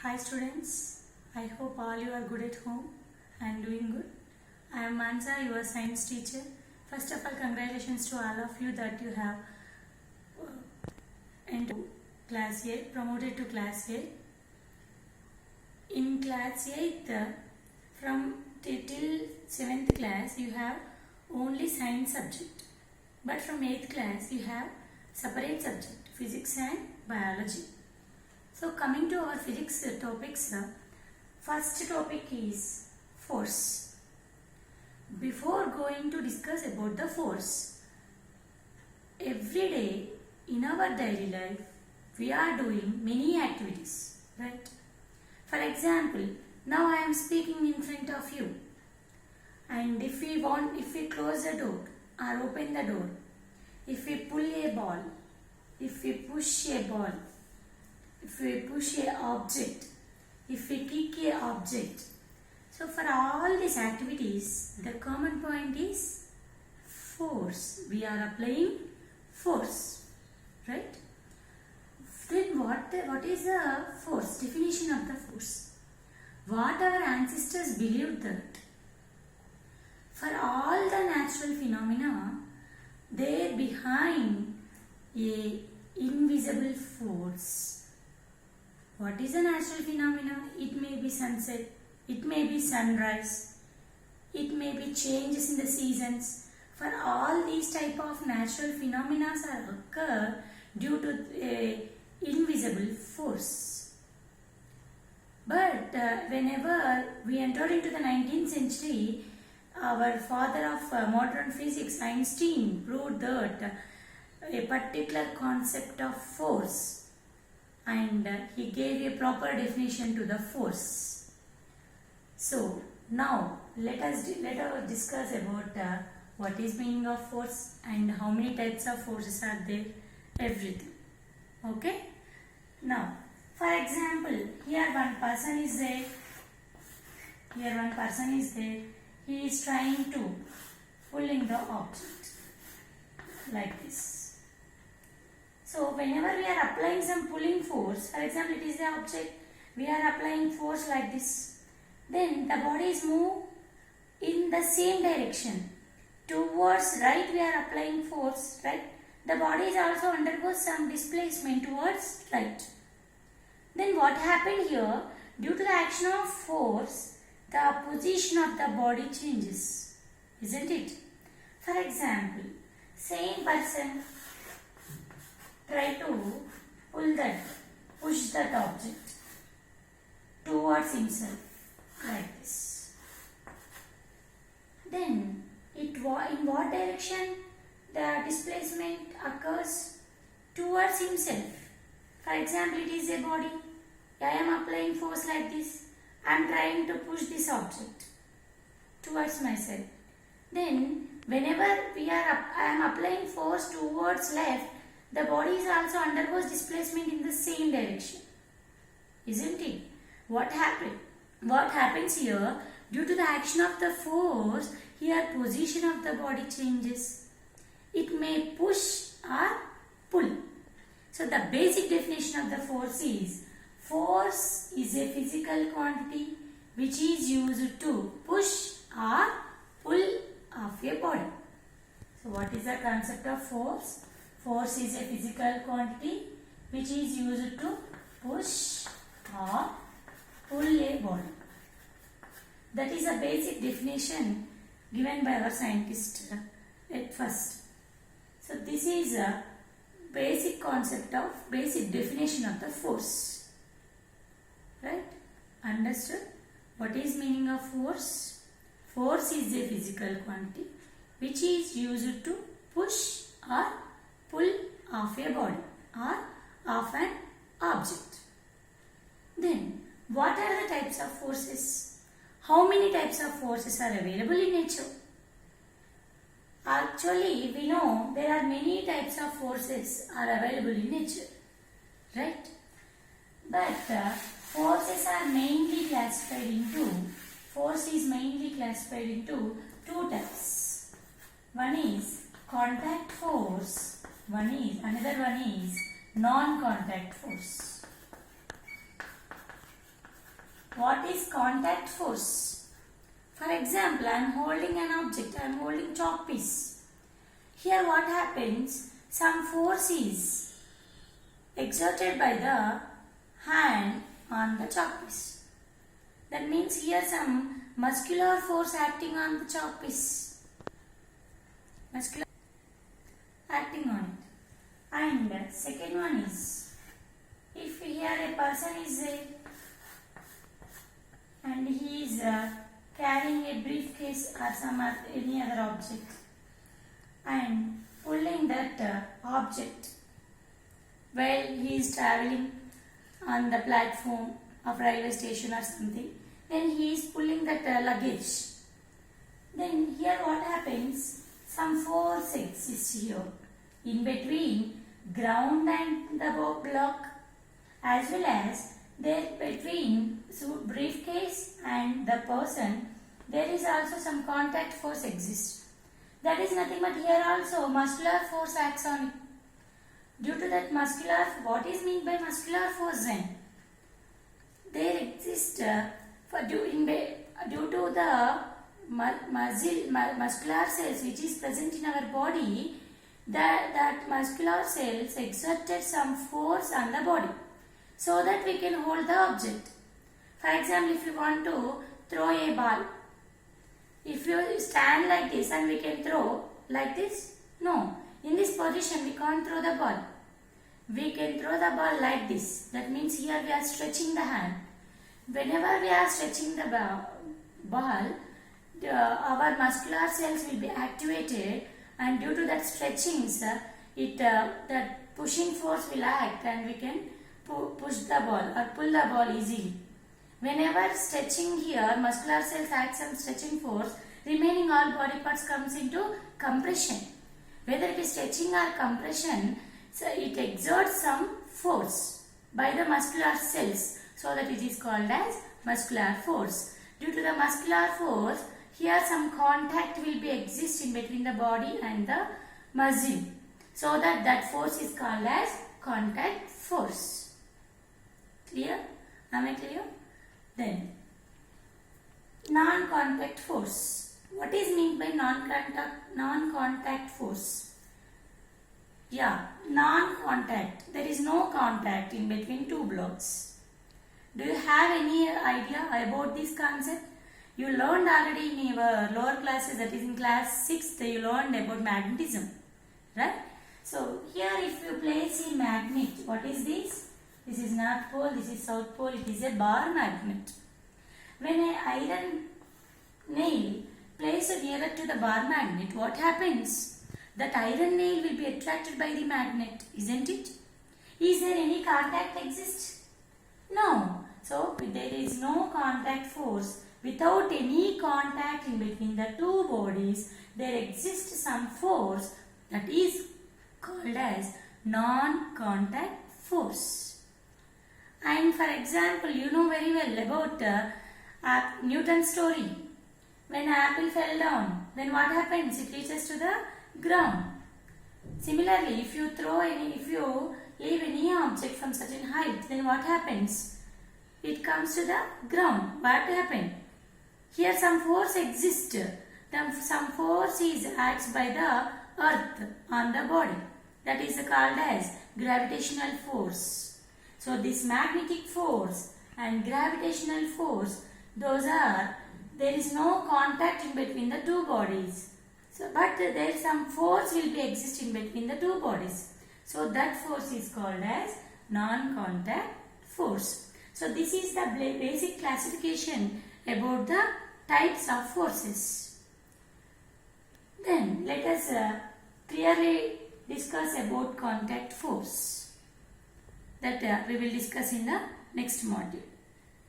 Hi students, I hope all you are good at home and doing good. I am Mansa, your science teacher. First of all, congratulations to all of you that you have entered class 8, promoted to class 8. In class 8, from till 7th class, you have only science subject. But from 8th class, you have separate subject, physics and biology. So coming to our physics topics, first topic is force. Before going to discuss about the force, every day in our daily life we are doing many activities, right? For example, now I am speaking in front of you, and if we close the door or open the door, if we pull a ball, if we push a ball, if we push a object, if we kick a object. So for all these activities, the common point is force. We are applying force, right? Then what is the force? Definition of the force. What our ancestors believed that for all the natural phenomena, there behind a invisible force. What is a natural phenomena? It may be sunset, it may be sunrise, it may be changes in the seasons. For all these type of natural phenomena occur due to a invisible force. But whenever we entered into the 19th century, our father of modern physics, Einstein, proved that a particular concept of force, and he gave a proper definition to the force. So now let us discuss about what is meaning of force and how many types of forces are there, everything. Okay. Now, for example, here one person is there. He is trying to pulling the object like this. So whenever we are applying some pulling force, for example, it is the object, we are applying force like this. Then the bodies move in the same direction. Towards right we are applying force, right? The bodies also undergo some displacement towards right. Then what happened here? Due to the action of force, the position of the body changes, isn't it? For example, same person try to push that object towards himself like this. Then in what direction the displacement occurs? Towards himself. For example, it is a body. I am applying force like this. I am trying to push this object towards myself. Then whenever I am applying force towards left, the body is also undergoes displacement in the same direction, isn't it? What happens here? Due to the action of the force, here position of the body changes. It may push or pull. So the basic definition of the force is a physical quantity which is used to push or pull of a body. So what is the concept of force? Force is a physical quantity which is used to push or pull a body. That is a basic definition given by our scientist at first. So this is a basic definition of the force. Right? Understood? What is meaning of force? Force is a physical quantity which is used to push or pull of a body or of an object. Then, what are the types of forces? How many types of forces are available in nature? Actually, we know there are many types of forces are available in nature, right? But force is mainly classified into two types. One is contact force. Another one is non-contact force. what is contact force? For example, I am holding an object, I am holding chalk piece. Here what happens? Some force is exerted by the hand on the chalk piece. That means here some muscular force acting on the chalk piece. Muscular acting on it. And second one is, if here a person is there and he is carrying a briefcase or any other object and pulling that object while he is traveling on the platform of railway station or something, then he is pulling that luggage. Then here what happens? Some force exists here in between ground and the block, as well as there between briefcase and the person, there is also some contact force exists. That is nothing but here also muscular force acts on it. Due to that muscular, what is meant by muscular force then? There exists due to the muscular cells which is present in our body, that muscular cells exerted some force on the body so that we can hold the object. For example, if you want to throw a ball, if you stand like this and we can throw like this, no. In this position we can't throw the ball. We can throw the ball like this. That means here we are stretching the hand. Whenever we are stretching the ball, our muscular cells will be activated, and due to that stretchings, that pushing force will act and we can push the ball or pull the ball easily. Whenever stretching here, muscular cells act some stretching force, remaining all body parts comes into compression. Whether it is stretching or compression, so it exerts some force by the muscular cells, so that it is called as muscular force. Due to the muscular force, here some contact will be exist in between the body and the muscle, so that force is called as contact force. Clear? Am I clear? Then, non-contact force. What is meant by non-contact force? Yeah, non-contact. There is no contact in between two blocks. Do you have any idea about this concept? You learned already in your lower classes, that is in class 6th, you learned about magnetism. Right? So, here if you place a magnet, what is this? This is North Pole, this is South Pole, it is a bar magnet. When an iron nail placed nearer to the bar magnet, what happens? That iron nail will be attracted by the magnet, isn't it? Is there any contact exist? No. So, there is no contact force. Without any contact in between the two bodies, there exists some force that is called as non-contact force. And for example, you know very well about Newton's story. When an apple fell down, then what happens? It reaches to the ground. Similarly, if you leave any object from certain height, then what happens? It comes to the ground. What happened? Here some force exists. Some force acts by the earth on the body. That is called as gravitational force. So this magnetic force and gravitational force, there is no contact in between the two bodies. So, but there is some force will be exist in between the two bodies. So that force is called as non-contact force. So this is the basic classification about the types of forces. Then let us clearly discuss about contact force, that we will discuss in the next module.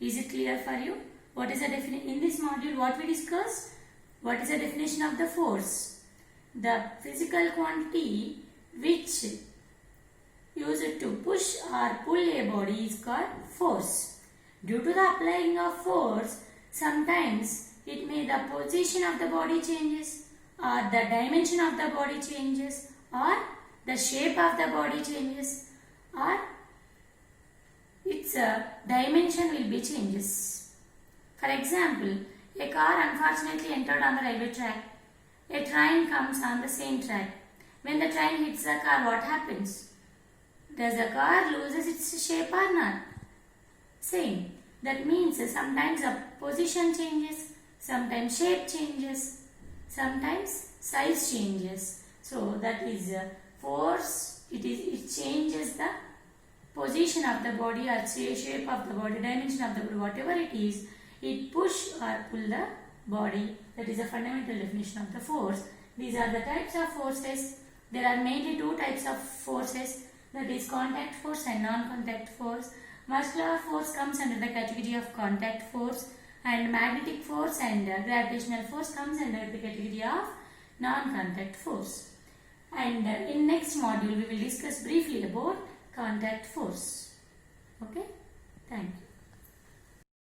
Is it clear for you? What is the definition? In this module, what we discussed? What is the definition of the force? The physical quantity which used to push or pull a body is called force. Due to the applying of force, sometimes the position of the body changes, or the dimension of the body changes, or the shape of the body changes, or its dimension will be changes. For example, a car unfortunately entered on the railway track. A train comes on the same track. When the train hits the car, what happens? Does the car loses its shape or not? Same. That means sometimes the position changes, sometimes shape changes, sometimes size changes. So that is force. It changes the position of the body or shape of the body, dimension of the body, whatever it is. It push or pull the body. That is a fundamental definition of the force. These are the types of forces. There are mainly two types of forces, that is contact force and non-contact force. Muscular force comes under the category of contact force, and magnetic force and gravitational force comes under the category of non-contact force. And in next module we will discuss briefly about contact force. Okay, thank you.